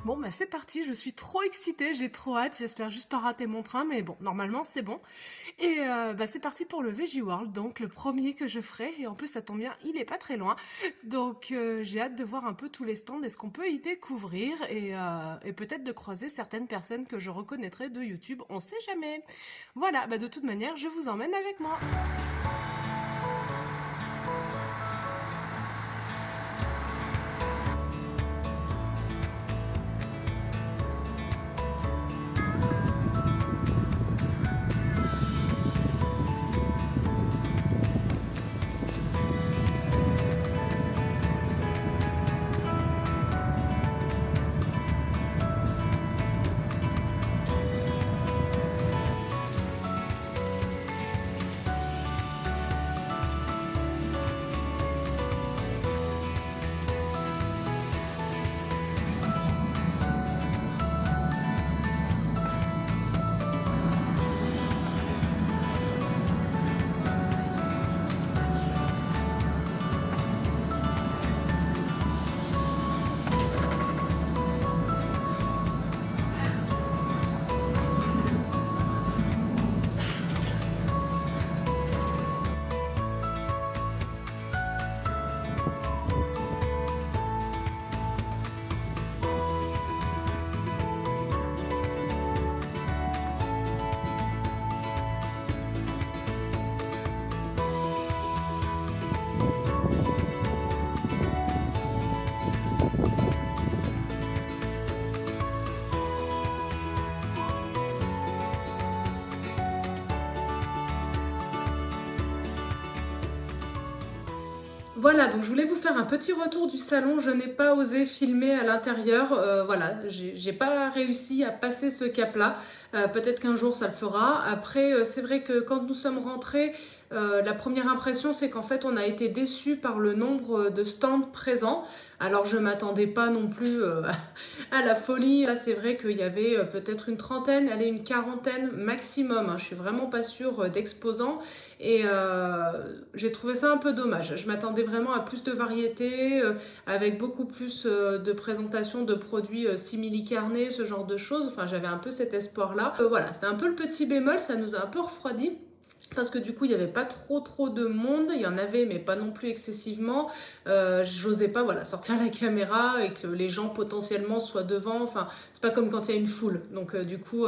Bon, bah c'est parti, je suis trop excitée, j'ai trop hâte, j'espère juste pas rater mon train, mais bon, normalement c'est bon. Et bah c'est parti pour le Veggie World, donc le premier que je ferai, et en plus ça tombe bien, il est pas très loin. Donc j'ai hâte de voir un peu tous les stands et ce qu'on peut y découvrir, et peut-être de croiser certaines personnes que je reconnaîtrai de YouTube, on sait jamais. Voilà, bah de toute manière, je vous emmène avec moi. Voilà, donc je voulais vous faire un petit retour du salon. Je n'ai pas osé filmer à l'intérieur. Voilà, j'ai pas réussi à passer ce cap-là. Peut-être qu'un jour ça le fera. Après, c'est vrai que quand nous sommes rentrés, la première impression c'est qu'en fait on a été déçus par le nombre de stands présents. Alors je m'attendais pas non plus à la folie. Là c'est vrai qu'il y avait peut-être une trentaine, allez une quarantaine maximum. Hein. Je suis vraiment pas sûre d'exposants. Et j'ai trouvé ça un peu dommage. Je m'attendais vraiment à plus de variété, avec beaucoup plus de présentations de produits simili-carnés, ce genre de choses. Enfin, j'avais un peu cet espoir-là. Voilà, c'était un peu le petit bémol, ça nous a un peu refroidi. Parce que du coup, il n'y avait pas trop de monde. Il y en avait, mais pas non plus excessivement. J'osais pas voilà, sortir la caméra et que les gens potentiellement soient devant. Enfin, c'est pas comme quand il y a une foule. Donc du coup,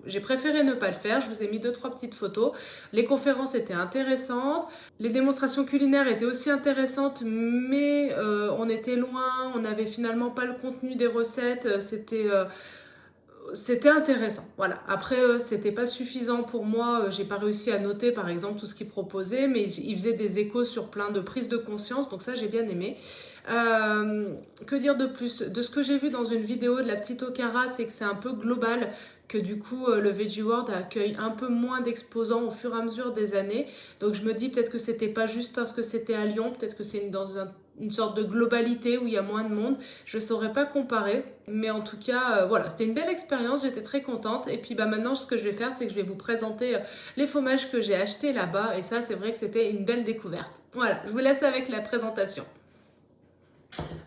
j'ai préféré ne pas le faire. Je vous ai mis 2-3 petites photos. Les conférences étaient intéressantes. Les démonstrations culinaires étaient aussi intéressantes, mais on était loin. On n'avait finalement pas le contenu des recettes. C'était intéressant, voilà. Après, c'était pas suffisant pour moi. J'ai pas réussi à noter, par exemple, tout ce qu'ils proposaient, mais ils faisaient des échos sur plein de prises de conscience, donc ça, j'ai bien aimé. Que dire de plus? De ce que j'ai vu dans une vidéo de la petite Okara, c'est que c'est un peu global, que du coup, le Veggie World accueille un peu moins d'exposants au fur et à mesure des années. Donc je me dis peut-être que c'était pas juste parce que c'était à Lyon, peut-être que c'est une sorte de globalité où il y a moins de monde. Je saurais pas comparer, mais en tout cas, voilà, c'était une belle expérience, j'étais très contente. Et puis bah maintenant, ce que je vais faire, c'est que je vais vous présenter les fromages que j'ai achetés là-bas. Et ça, c'est vrai que c'était une belle découverte. Voilà, je vous laisse avec la présentation.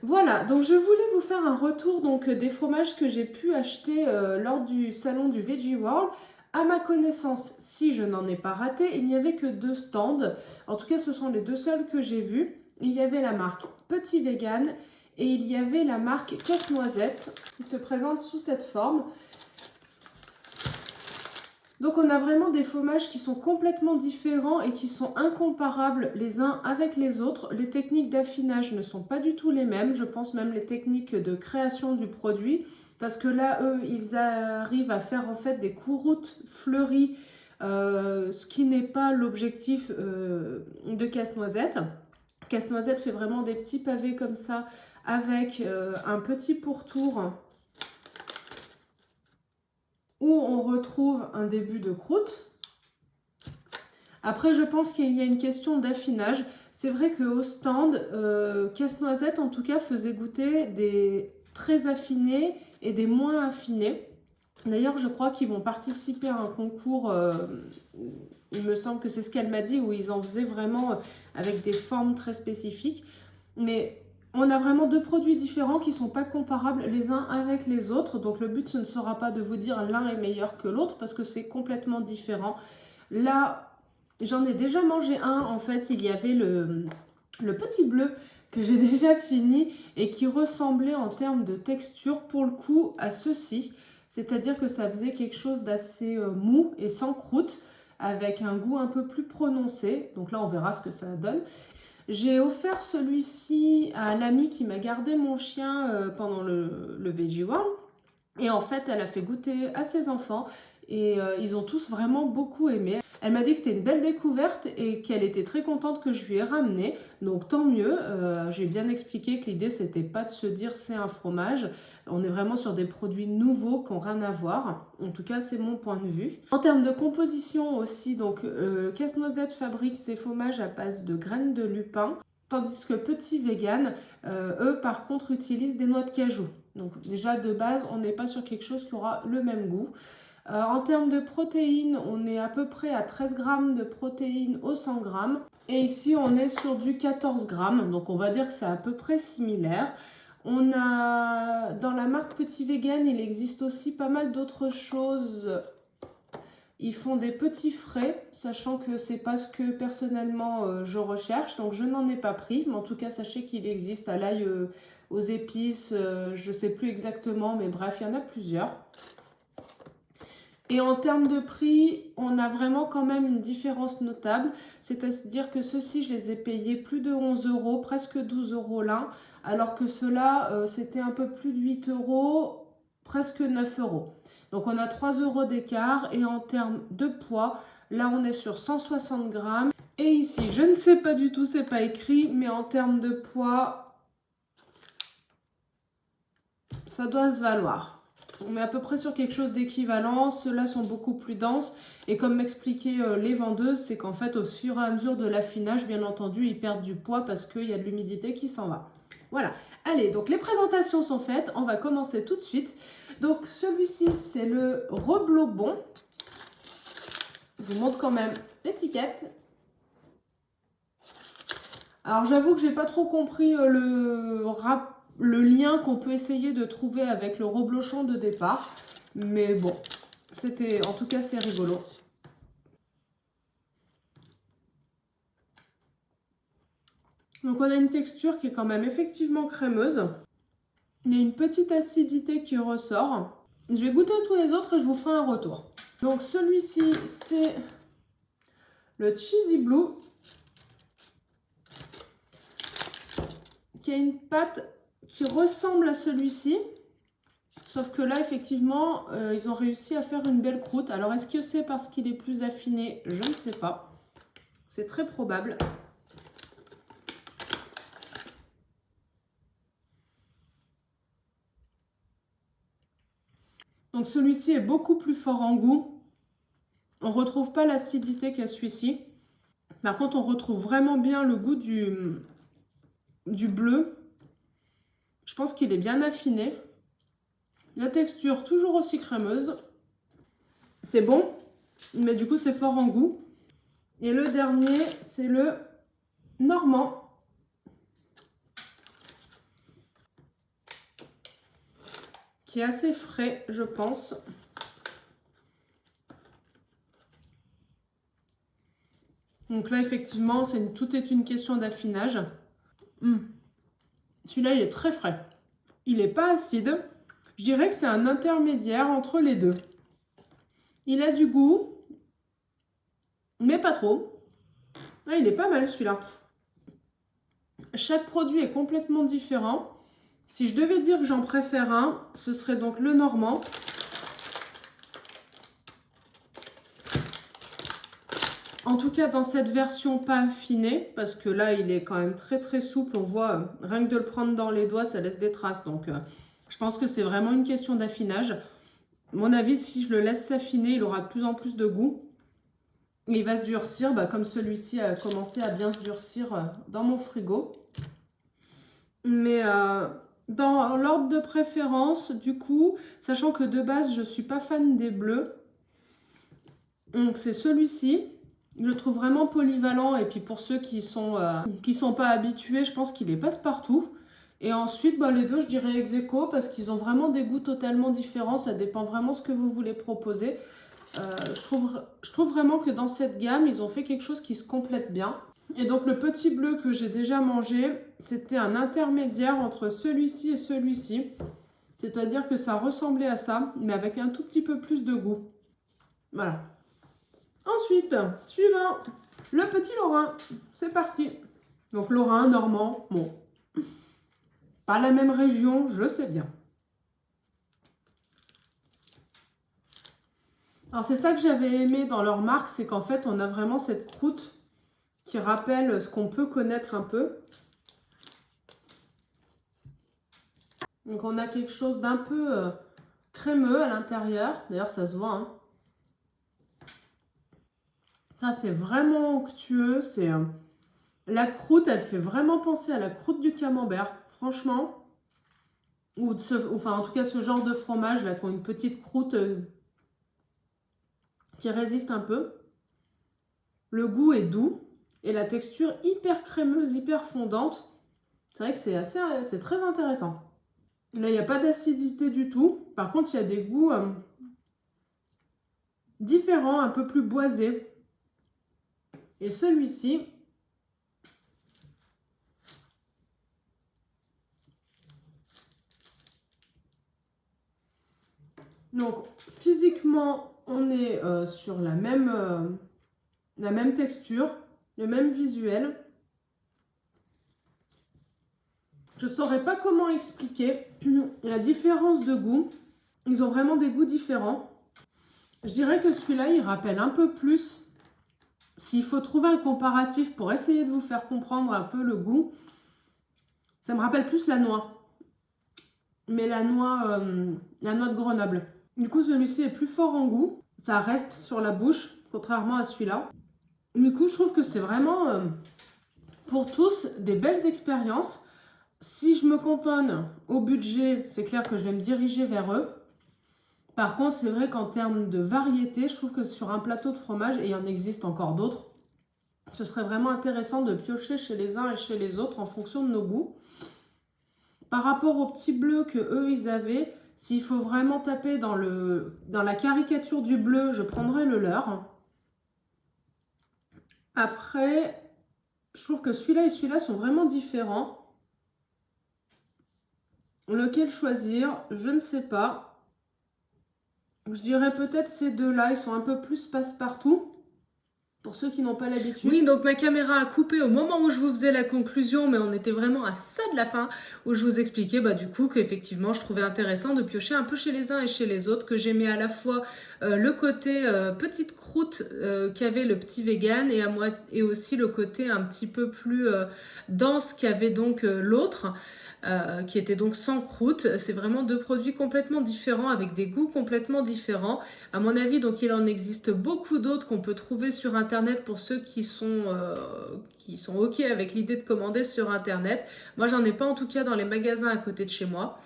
Voilà, donc je voulais vous faire un retour des fromages que j'ai pu acheter lors du salon du Veggie World. À ma connaissance, si je n'en ai pas raté, il n'y avait que 2 stands. En tout cas, ce sont les 2 seuls que j'ai vus. Il y avait la marque Petit Vegan et il y avait la marque Casse-Noisette qui se présente sous cette forme. Donc on a vraiment des fromages qui sont complètement différents et qui sont incomparables les uns avec les autres. Les techniques d'affinage ne sont pas du tout les mêmes. Je pense même les techniques de création du produit. Parce que là, eux, ils arrivent à faire en fait des croûtes fleuries. Ce qui n'est pas l'objectif de Casse-Noisette. Casse-Noisette fait vraiment des petits pavés comme ça avec un petit pourtour où on retrouve un début de croûte. Après, je pense qu'il y a une question d'affinage. C'est vrai qu'au stand, Casse-Noisette, en tout cas, faisait goûter des très affinés et des moins affinés. D'ailleurs, je crois qu'ils vont participer à un concours, il me semble que c'est ce qu'elle m'a dit, où ils en faisaient vraiment avec des formes très spécifiques. Mais On a vraiment deux produits différents qui ne sont pas comparables les uns avec les autres. Donc le but, ce ne sera pas de vous dire l'un est meilleur que l'autre parce que c'est complètement différent. Là, j'en ai déjà mangé un. En fait, il y avait le petit bleu que j'ai déjà fini et qui ressemblait en termes de texture pour le coup à ceci. C'est-à-dire que ça faisait quelque chose d'assez mou et sans croûte avec un goût un peu plus prononcé. Donc là, on verra ce que ça donne. J'ai offert celui-ci à l'amie qui m'a gardé mon chien pendant le Veggie World. Et en fait, elle a fait goûter à ses enfants et ils ont tous vraiment beaucoup aimé. Elle m'a dit que c'était une belle découverte et qu'elle était très contente que je lui ai ramené. Donc tant mieux, j'ai bien expliqué que l'idée c'était pas de se dire c'est un fromage. On est vraiment sur des produits nouveaux qui n'ont rien à voir. En tout cas, c'est mon point de vue. En termes de composition aussi, donc Casse-Noisette fabrique ses fromages à base de graines de lupin. Tandis que Petit Vegan, eux par contre utilisent des noix de cajou. Donc déjà de base, on n'est pas sur quelque chose qui aura le même goût. En termes de protéines, on est à peu près à 13 grammes de protéines au 100 grammes. Et ici, on est sur du 14 grammes. Donc on va dire que c'est à peu près similaire. On a, dans la marque Petit Vegan, il existe aussi pas mal d'autres choses. Ils font des petits frais, sachant que c'est pas ce que personnellement je recherche, donc je n'en ai pas pris. Mais en tout cas, sachez qu'il existe à l'ail, aux épices, je sais plus exactement, mais bref, il y en a plusieurs. Et en termes de prix, on a vraiment quand même une différence notable. C'est-à-dire que ceux-ci, je les ai payés plus de 11 €, presque 12 € l'un, alors que ceux-là, c'était un peu plus de 8 €, presque 9 €. Donc on a 3 € d'écart et en termes de poids, là on est sur 160 grammes. Et ici, je ne sais pas du tout, c'est pas écrit, mais en termes de poids, ça doit se valoir. On est à peu près sur quelque chose d'équivalent. Ceux-là sont beaucoup plus denses. Et comme m'expliquaient les vendeuses, c'est qu'en fait, au fur et à mesure de l'affinage, bien entendu, ils perdent du poids parce qu'il y a de l'humidité qui s'en va. Voilà. Allez, donc les présentations sont faites. On va commencer tout de suite. Donc celui-ci, c'est le Reblobon. Je vous montre quand même l'étiquette. Alors j'avoue que j'ai pas trop compris le lien qu'on peut essayer de trouver avec le reblochon de départ. Mais bon, c'était, en tout cas, c'est rigolo. Donc on a une texture qui est quand même effectivement crémeuse. Il y a une petite acidité qui ressort. Je vais goûter tous les autres et je vous ferai un retour. Donc celui-ci, c'est le Cheesy Blue, qui a une pâte qui ressemble à celui-ci. Sauf que là, effectivement, ils ont réussi à faire une belle croûte. Alors, est-ce que c'est parce qu'il est plus affiné? Je ne sais pas. C'est très probable. Donc, celui-ci est beaucoup plus fort en goût. On ne retrouve pas l'acidité qu'a celui-ci. Par contre, on retrouve vraiment bien le goût du bleu. Je pense qu'il est bien affiné. La texture, toujours aussi crémeuse. C'est bon, mais du coup, c'est fort en goût. Et le dernier, c'est le Normand. Qui est assez frais, je pense. Donc là, effectivement, tout est une question d'affinage. Celui-là, il est très frais. Il n'est pas acide. Je dirais que c'est un intermédiaire entre les deux. Il a du goût, mais pas trop. Ah, il est pas mal celui-là. Chaque produit est complètement différent. Si je devais dire que j'en préfère un, ce serait donc le Normand. En tout cas, dans cette version pas affinée, parce que là, il est quand même très très souple. On voit, rien que de le prendre dans les doigts, ça laisse des traces. Donc, je pense que c'est vraiment une question d'affinage. À mon avis, si je le laisse s'affiner, il aura de plus en plus de goût. Et il va se durcir, comme celui-ci a commencé à bien se durcir dans mon frigo. Mais dans l'ordre de préférence, du coup, sachant que de base, je ne suis pas fan des bleus. Donc, c'est celui-ci. Je le trouve vraiment polyvalent et puis pour ceux qui sont pas habitués, je pense qu'il est passe-partout. Et ensuite, les deux, je dirais ex aequo parce qu'ils ont vraiment des goûts totalement différents. Ça dépend vraiment ce que vous voulez proposer. Je trouve vraiment que dans cette gamme, ils ont fait quelque chose qui se complète bien. Et donc, le petit bleu que j'ai déjà mangé, c'était un intermédiaire entre celui-ci et celui-ci. C'est-à-dire que ça ressemblait à ça, mais avec un tout petit peu plus de goût. Voilà. Ensuite, suivant, le petit Lorrain. C'est parti. Donc, Lorrain, normand, bon. Pas la même région, je sais bien. Alors, c'est ça que j'avais aimé dans leur marque, c'est qu'en fait, on a vraiment cette croûte qui rappelle ce qu'on peut connaître un peu. Donc, on a quelque chose d'un peu crémeux à l'intérieur. D'ailleurs, ça se voit, hein. Ça, c'est vraiment onctueux. La croûte, elle fait vraiment penser à la croûte du camembert. Franchement. Enfin, en tout cas, ce genre de fromage, là, qui ont une petite croûte qui résiste un peu. Le goût est doux. Et la texture hyper crémeuse, hyper fondante. C'est vrai que c'est très intéressant. Là, il n'y a pas d'acidité du tout. Par contre, il y a des goûts différents, un peu plus boisés. Et celui-ci, donc physiquement, on est sur la même texture, le même visuel. Je ne saurais pas comment expliquer la différence de goût. Ils ont vraiment des goûts différents. Je dirais que celui-là, il rappelle un peu plus. S'il faut trouver un comparatif pour essayer de vous faire comprendre un peu le goût, ça me rappelle plus la noix. Mais la noix de Grenoble. Du coup, celui-ci est plus fort en goût. Ça reste sur la bouche, contrairement à celui-là. Du coup, je trouve que c'est vraiment, pour tous, des belles expériences. Si je me cantonne au budget, c'est clair que je vais me diriger vers eux. Par contre, c'est vrai qu'en termes de variété, je trouve que sur un plateau de fromage, et il y en existe encore d'autres, ce serait vraiment intéressant de piocher chez les uns et chez les autres en fonction de nos goûts. Par rapport au petit bleu que eux ils avaient, s'il faut vraiment taper dans la caricature du bleu, je prendrais le leur. Après, je trouve que celui-là et celui-là sont vraiment différents. Lequel choisir, je ne sais pas. Je dirais peut-être ces deux-là, ils sont un peu plus passe-partout. Pour ceux qui n'ont pas l'habitude. Oui, donc ma caméra a coupé au moment où je vous faisais la conclusion, mais on était vraiment à ça de la fin, où je vous expliquais du coup qu'effectivement je trouvais intéressant de piocher un peu chez les uns et chez les autres, que j'aimais à la fois le côté petite croûte qu'avait le petit vegan et aussi le côté un petit peu plus dense qu'avait donc l'autre. Qui était donc sans croûte. C'est vraiment deux produits complètement différents avec des goûts complètement différents. À mon avis, donc il en existe beaucoup d'autres qu'on peut trouver sur internet pour ceux qui sont ok avec l'idée de commander sur internet. Moi, j'en ai pas en tout cas dans les magasins à côté de chez moi.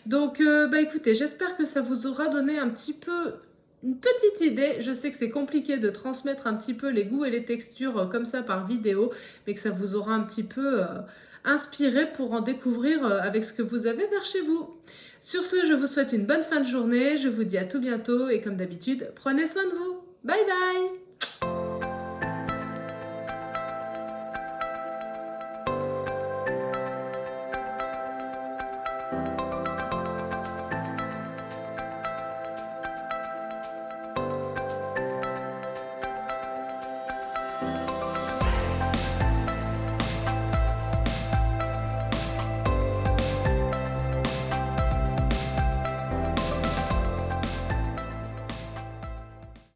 Donc, écoutez, j'espère que ça vous aura donné un petit peu une petite idée. Je sais que c'est compliqué de transmettre un petit peu les goûts et les textures comme ça par vidéo, mais que ça vous aura un petit peu inspiré pour en découvrir avec ce que vous avez vers chez vous. Sur ce, je vous souhaite une bonne fin de journée. Je vous dis à tout bientôt et comme d'habitude, prenez soin de vous. Bye bye!